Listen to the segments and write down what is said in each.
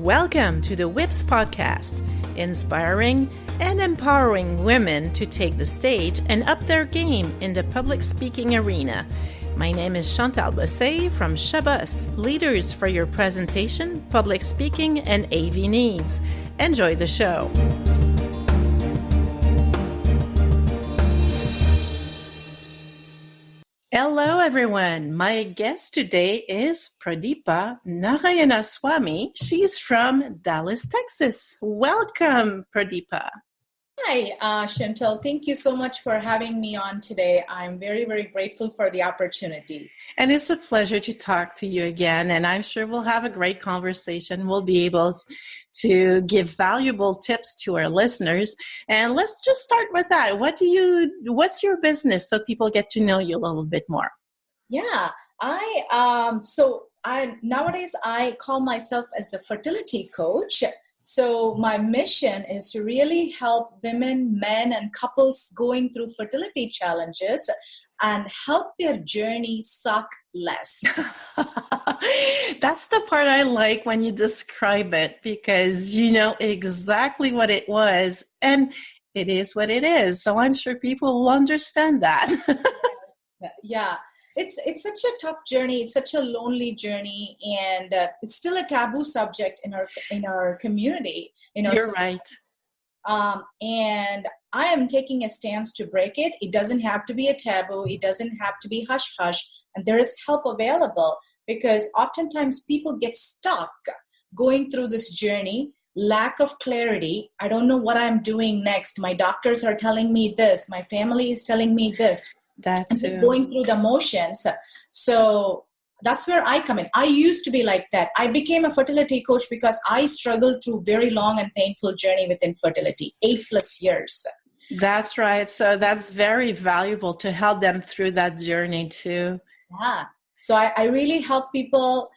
Welcome to the WIPS podcast, inspiring and empowering women to take the stage and up their game in the public speaking arena. My name is Chantal Bossé from Shabas, Leaders for Your Presentation, Public Speaking, and AV Needs. Enjoy the show. Hello, everyone. My guest today is Pradeepa Narayanaswamy. She's from Dallas, Texas. Welcome, Pradeepa. Hi, Chantal. Thank you so much for having me on today. I'm very, very grateful for the opportunity. And it's a pleasure to talk to you again. And I'm sure we'll have a great conversation. We'll be able to give valuable tips to our listeners. And let's just start with that. What's your business so people get to know you a little bit more? Yeah, nowadays I call myself as a fertility coach. So my mission is to really help women, men, and couples going through fertility challenges and help their journey suck less. That's the part I like when you describe it, because you know exactly what it was, and it is what it is. So I'm sure people will understand that. Yeah. It's such a tough journey. It's such a lonely journey, and it's still a taboo subject in our community. You're right. And I am taking a stance to break it. It doesn't have to be a taboo. It doesn't have to be hush hush. And there is help available, because oftentimes people get stuck going through this journey. Lack of clarity. I don't know what I'm doing next. My doctors are telling me this. My family is telling me this. That too. Going through the motions. So that's where I come in. I used to be like that. I became a fertility coach because I struggled through very long and painful journey with infertility, 8+ years. That's right. So that's very valuable to help them through that journey too. Yeah. So I really help people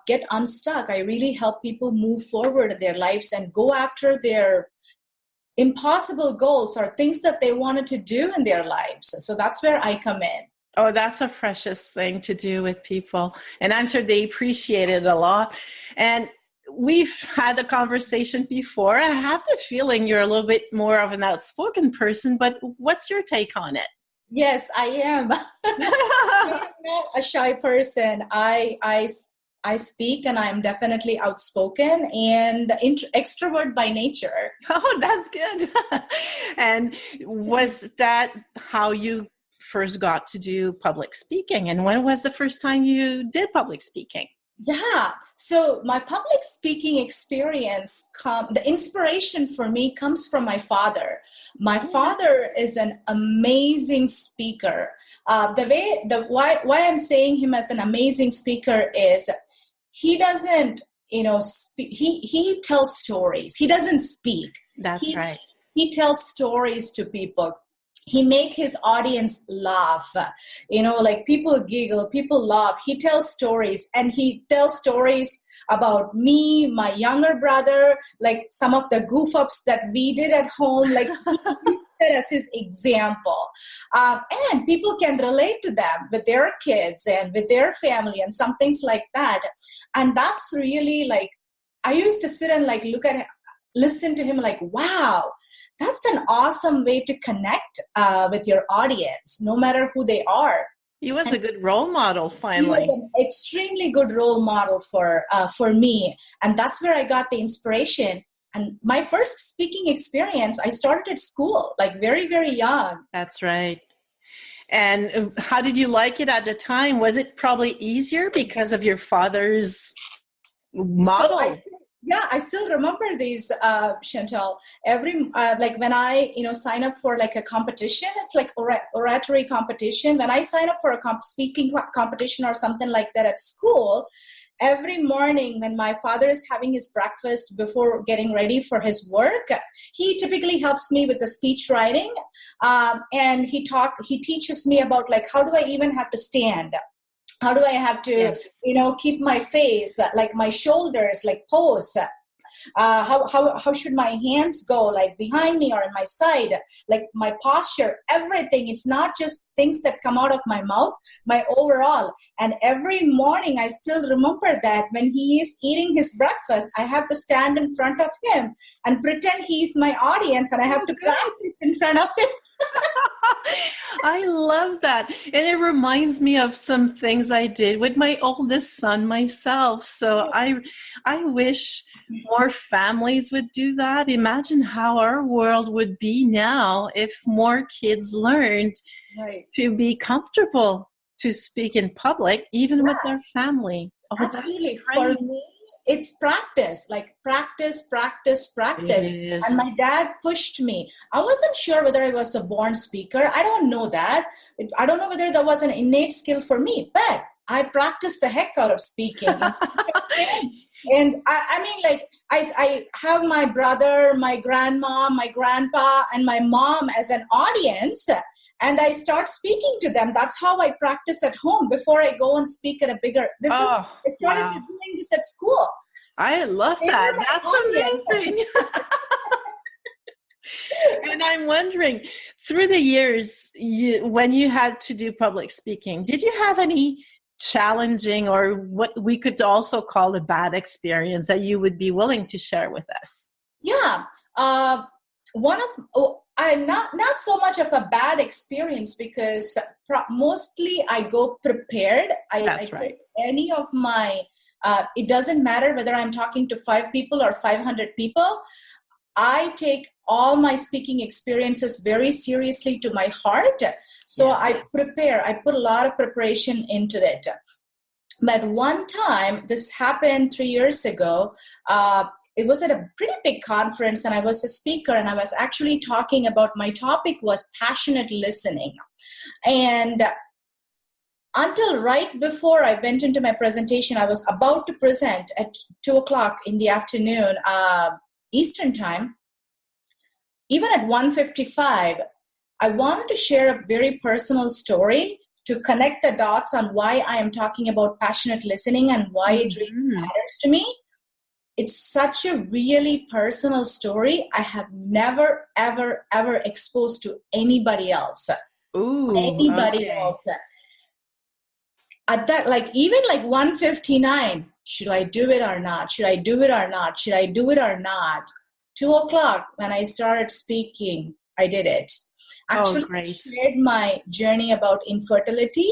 get unstuck. I really help people move forward in their lives and go after their impossible goals or things that they wanted to do in their lives. So that's where I come in. Oh, that's a precious thing to do with people. And I'm sure they appreciate it a lot. And we've had a conversation before. I have the feeling you're a little bit more of an outspoken person, but what's your take on it? Yes, I am. I'm not a shy person. I speak, and I'm definitely outspoken and extrovert by nature. Oh, that's good. And was that how you first got to do public speaking? And when was the first time you did public speaking? Yeah. So my public speaking experience, the inspiration for me comes from my father. My father is an amazing speaker. Why I'm saying him as an amazing speaker is he doesn't, he tells stories. He doesn't speak. That's right. He tells stories to people. He make his audience laugh, like people giggle, people laugh. He tells stories, and he tells stories about me, my younger brother, like some of the goof ups that we did at home, like as his example. And people can relate to them with their kids and with their family and some things like that. And that's really like, I used to sit and like listen to him like, wow, that's an awesome way to connect with your audience, no matter who they are. He was a good role model, finally. He was an extremely good role model for me. And that's where I got the inspiration. And my first speaking experience, I started at school, like very, very young. That's right. And how did you like it at the time? Was it probably easier because of your father's model? I still remember these, Chantal. Every when I sign up for like a competition, it's like oratory competition. When I sign up for a speaking competition or something like that at school, every morning when my father is having his breakfast before getting ready for his work, he typically helps me with the speech writing, and he teaches me about like how do I even have to stand. How do I have to, keep my face, like my shoulders, like pose? How should my hands go, like behind me or in my side, like my posture, everything. It's not just things that come out of my mouth, my overall. And every morning I still remember that when he is eating his breakfast, I have to stand in front of him and pretend he's my audience, and I have to practice in front of him. I love that. And it reminds me of some things I did with my oldest son myself. So I wish more families would do that. Imagine how our world would be now if more kids learned to be comfortable to speak in public, even with their family. Oh, absolutely. For me, it's practice, like practice. And my dad pushed me. I wasn't sure whether I was a born speaker. I don't know that. I don't know whether that was an innate skill for me, but I practiced the heck out of speaking. And I mean, like, I have my brother, my grandma, my grandpa, and my mom as an audience. And I start speaking to them. That's how I practice at home before I go and speak at a bigger. I started doing this at school. I love that. That's amazing. And I'm wondering, through the years, when you had to do public speaking, did you have any challenging, or what we could also call a bad experience, that you would be willing to share with us? Yeah. Not so much of a bad experience, because mostly I go prepared. That's right. Any of my, it doesn't matter whether I'm talking to 5 people or 500 people. I take all my speaking experiences very seriously to my heart. So I prepare. I put a lot of preparation into it. But one time, this happened 3 years ago, it was at a pretty big conference, and I was a speaker, and I was actually talking about, my topic was passionate listening. And until right before I went into my presentation, I was about to present at 2:00 in the afternoon, Eastern time. Even at 1:55, I wanted to share a very personal story to connect the dots on why I am talking about passionate listening and why it really matters to me. It's such a really personal story. I have never, ever, ever exposed to anybody else. Else. At that, like, even like 1:59, should I do it or not? Should I do it or not? Should I do it or not? 2:00 when I started speaking, I did it. Actually, I shared my journey about infertility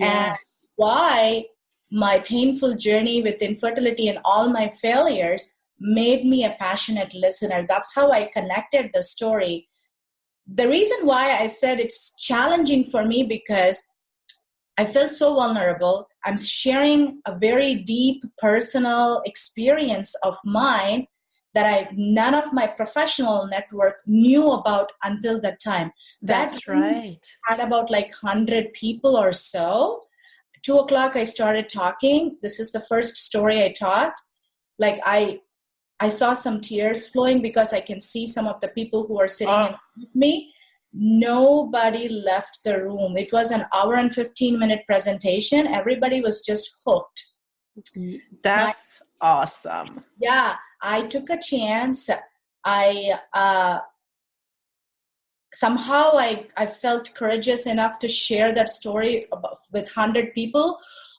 and why my painful journey with infertility and all my failures made me a passionate listener. That's how I connected the story. The reason why I said it's challenging for me, because I feel so vulnerable. I'm sharing a very deep personal experience of mine that none of my professional network knew about until that time. That's right. Had about like 100 people or so. 2:00 I started talking. This is the first story I taught. Like I saw some tears flowing because I can see some of the people who are sitting with me. Nobody left the room. It was an hour and 15-minute presentation. Everybody was just hooked. That's awesome. Yeah, I took a chance. Somehow I felt courageous enough to share that story with 100 people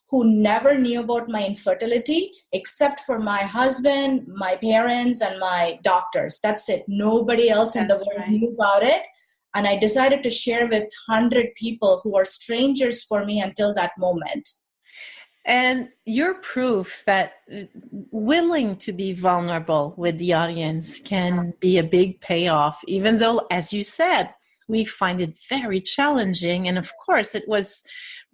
who never knew about my infertility, except for my husband, my parents, and my doctors. That's it. Nobody else in the world knew about it. And I decided to share with 100 people who are strangers for me until that moment. And you're proof that willing to be vulnerable with the audience can be a big payoff, even though, as you said, we find it very challenging. And of course, it was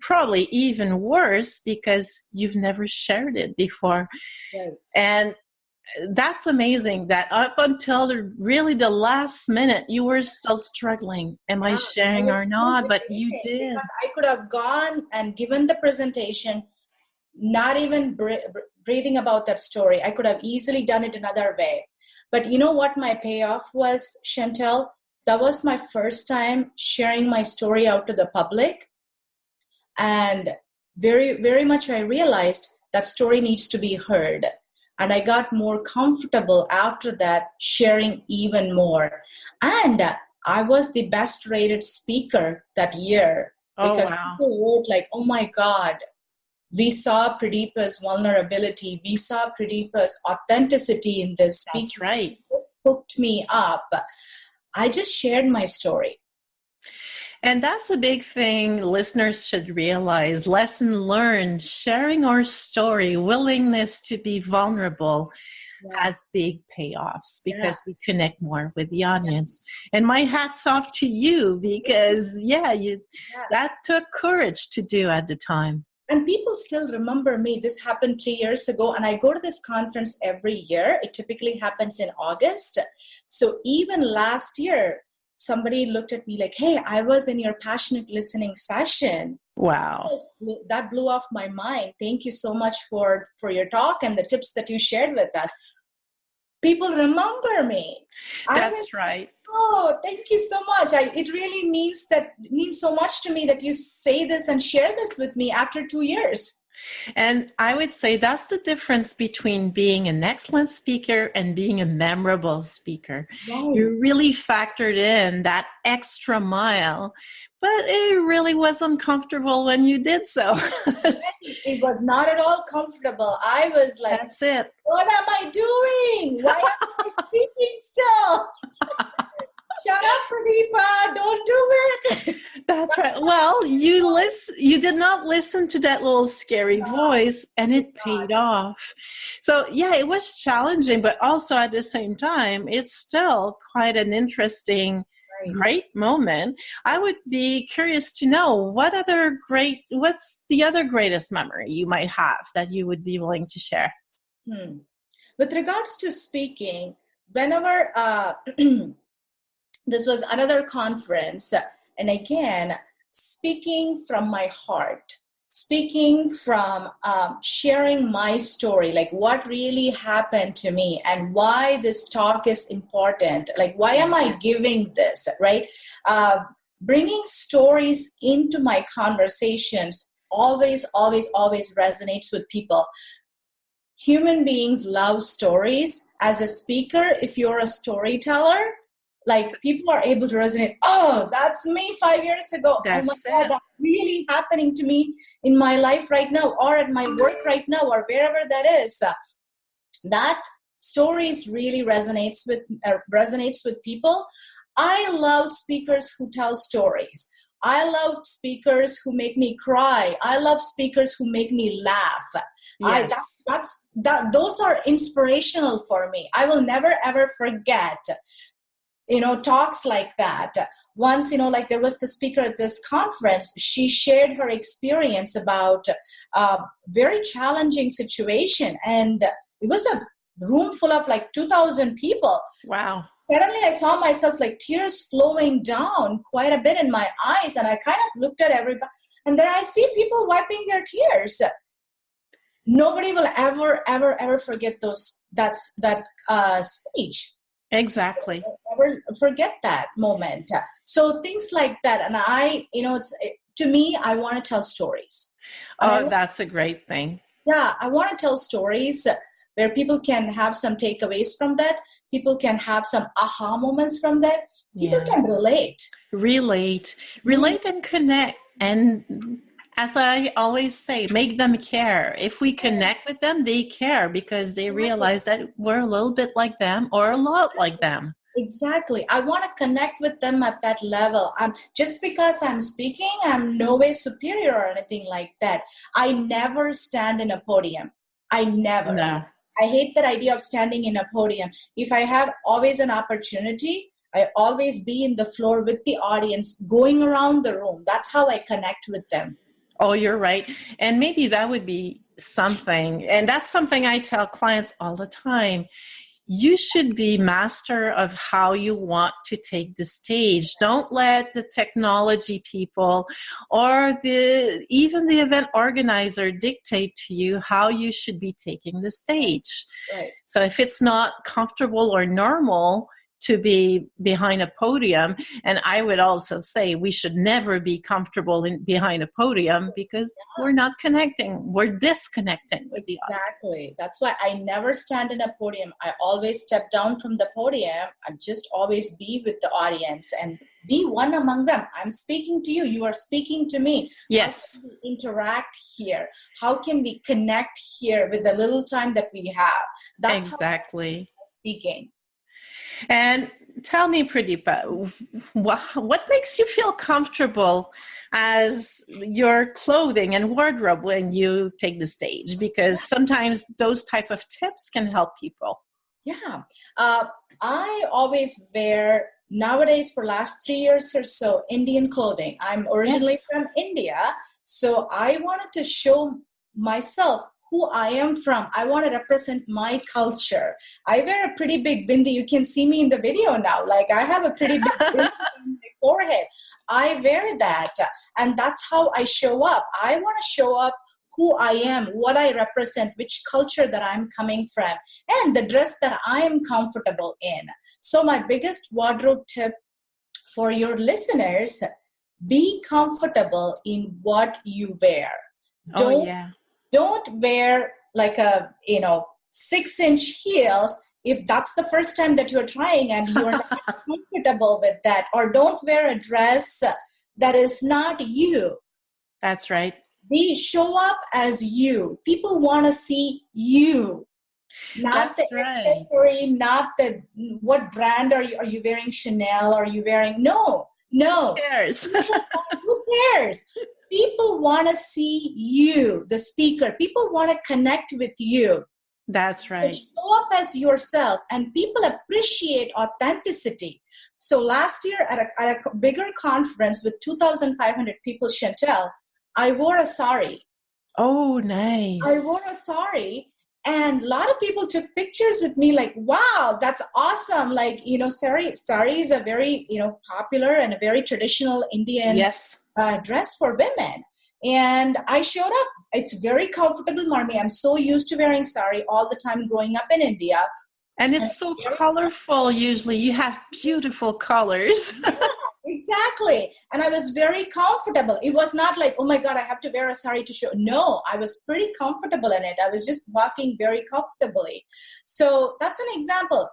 probably even worse because you've never shared it before. Right. And that's amazing that up until really the last minute, you were still struggling. Am I sharing or not? But you did. Because I could have gone and given the presentation, not even breathing about that story. I could have easily done it another way. But you know what my payoff was, Chantel? That was my first time sharing my story out to the public. And very, very much I realized that story needs to be heard. And I got more comfortable after that, sharing even more. And I was the best rated speaker that year because people wrote like, oh my God, we saw Pradeepa's vulnerability. We saw Pradeepa's authenticity in this speaking. That's right. This hooked me up. I just shared my story. And that's a big thing listeners should realize. Lesson learned, sharing our story, willingness to be vulnerable has big payoffs because we connect more with the audience. And my hat's off to you because, that took courage to do at the time. And people still remember me. This happened 3 years ago, and I go to this conference every year. It typically happens in August. So even last year, somebody looked at me like, hey, I was in your passionate listening session. Wow. That blew off my mind. Thank you so much for your talk and the tips that you shared with us. People remember me. That's right. Oh, thank you so much. It really means so much to me that you say this and share this with me after 2 years. And I would say that's the difference between being an excellent speaker and being a memorable speaker. Right. You really factored in that extra mile, but it really was uncomfortable when you did so. It was not at all comfortable. I was like, that's it. What am I doing? Why am I speaking still? Shut up, Pradeepa. Don't do it. That's right. Well, you did not listen to that little scary voice, and it paid off. So, it was challenging, but also at the same time, it's still quite an interesting, great moment. I would be curious to know what's the other greatest memory you might have that you would be willing to share? With regards to speaking, whenever this was another conference, and again, speaking from my heart, speaking from sharing my story, like what really happened to me and why this talk is important. Like, why am I giving this, right? Bringing stories into my conversations always resonates with people. Human beings love stories. As a speaker, if you're a storyteller, like people are able to resonate. Oh, that's me 5 years ago. Oh my God, that's really happening to me in my life right now, or at my work right now, or wherever that is. That stories really resonates with people. I love speakers who tell stories. I love speakers who make me cry. I love speakers who make me laugh. Yes. Those are inspirational for me. I will never ever forget talks like that. Once, like there was the speaker at this conference, she shared her experience about a very challenging situation. And it was a room full of like 2,000 people. Wow. Suddenly I saw myself like tears flowing down quite a bit in my eyes. And I kind of looked at everybody. And then I see people wiping their tears. Nobody will ever forget that speech. Exactly. Never forget that moment. So things like that. And to me, I want to tell stories. Oh, that's a great thing. Yeah, I want to tell stories where people can have some takeaways from that. People can have some aha moments from that. People can relate. Relate and connect. And as I always say, make them care. If we connect with them, they care because they realize that we're a little bit like them or a lot like them. Exactly. I want to connect with them at that level. Just because I'm speaking, I'm no way superior or anything like that. I never stand in a podium. I never. No. I hate that idea of standing in a podium. If I have always an opportunity, I always be in the floor with the audience, going around the room. That's how I connect with them. Oh, you're right. And maybe that would be something. And that's something I tell clients all the time. You should be master of how you want to take the stage. Don't let the technology people or even the event organizer dictate to you how you should be taking the stage. Right. So if it's not comfortable or normal, to be behind a podium. And I would also say we should never be comfortable behind a podium because we're not connecting. We're disconnecting with the audience. Exactly. That's why I never stand in a podium. I always step down from the podium and just always be with the audience and be one among them. I'm speaking to you. You are speaking to me. Yes. How can we interact here? How can we connect here with the little time that we have? That's exactly. How I'm speaking. And tell me, Pradeepa, what makes you feel comfortable as your clothing and wardrobe when you take the stage? Because sometimes those type of tips can help people. Yeah. I always wear, nowadays for last 3 years or so, Indian clothing. I'm originally from India. So I wanted to show myself who I am from. I want to represent my culture. I wear a pretty big bindi. You can see me in the video now. Like I have a pretty big bindi on my forehead. I wear that. And that's how I show up. I want to show up who I am, what I represent, which culture that I'm coming from, and the dress that I am comfortable in. So my biggest wardrobe tip for your listeners, be comfortable in what you wear. Don't wear like a 6-inch heels if that's the first time that you're trying and you're not comfortable with that. Or don't wear a dress that is not you. That's right. Show up as you. People want to see you. Not the accessory, not the what brand are you wearing? Chanel? Are you wearing? No. Who cares? Who cares? People want to see you, the speaker. People want to connect with you. That's right. So show up as yourself, and people appreciate authenticity. So last year at a bigger conference with 2,500 people, Chantel, I wore a sari. Oh, nice. I wore a sari, and a lot of people took pictures with me like, wow, that's awesome. Like, sari is a very, popular and a very traditional Indian dress for women. And I showed up. It's very comfortable, Marmi. I'm so used to wearing sari all the time growing up in India. And it's so colorful usually. You have beautiful colors. Exactly. And I was very comfortable. It was not like, oh my God, I have to wear a sari to show. No, I was pretty comfortable in it. I was just walking very comfortably. So that's an example.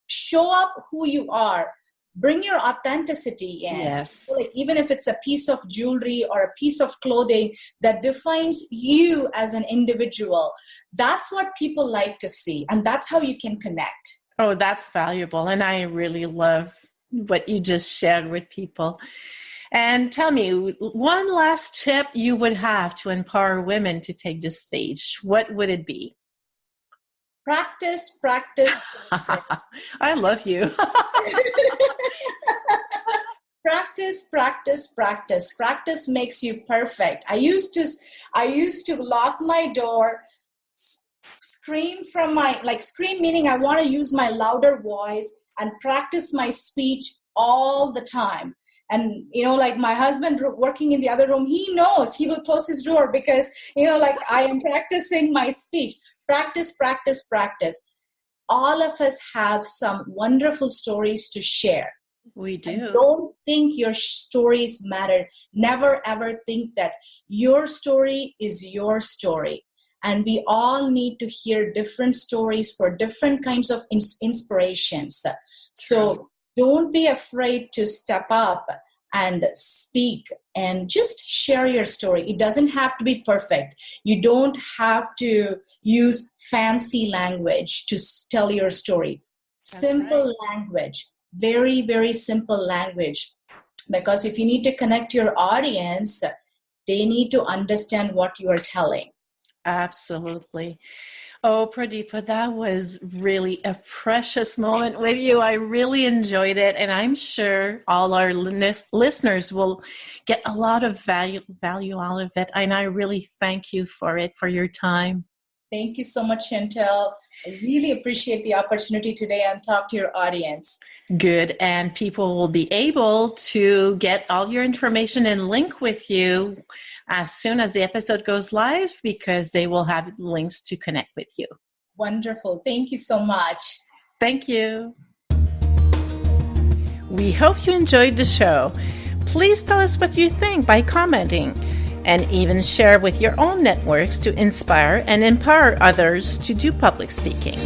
Show up who you are. Bring your authenticity in. Yes. So like, even if it's a piece of jewelry or a piece of clothing that defines you as an individual, that's what people like to see. And that's how you can connect. Oh, that's valuable. And I really love what you just shared with people. And tell me, one last tip you would have to empower women to take the stage. What would it be? Practice. I love you. Practice. Practice makes you perfect. I used to lock my door, scream meaning I want to use my louder voice and practice my speech all the time. And, like my husband working in the other room, he knows he will close his door because, I am practicing my speech. Practice. All of us have some wonderful stories to share. We do. And don't think your stories matter. Never ever think that your story is your story. And we all need to hear different stories for different kinds of inspirations. So don't be afraid to step up and speak and just share your story. It doesn't have to be perfect. You don't have to use fancy language to tell your story. Simple language, very, very simple language. Because if you need to connect your audience, they need to understand what you are telling. Absolutely. Oh, Pradeepa, that was really a precious moment with you. I really enjoyed it. And I'm sure all our listeners will get a lot of value out of it. And I really thank you for it, for your time. Thank you so much, Chantel. I really appreciate the opportunity today and talk to your audience. Good. And people will be able to get all your information and link with you as soon as the episode goes live, because they will have links to connect with you. Wonderful. Thank you so much. Thank you. We hope you enjoyed the show. Please tell us what you think by commenting, and even share with your own networks to inspire and empower others to do public speaking.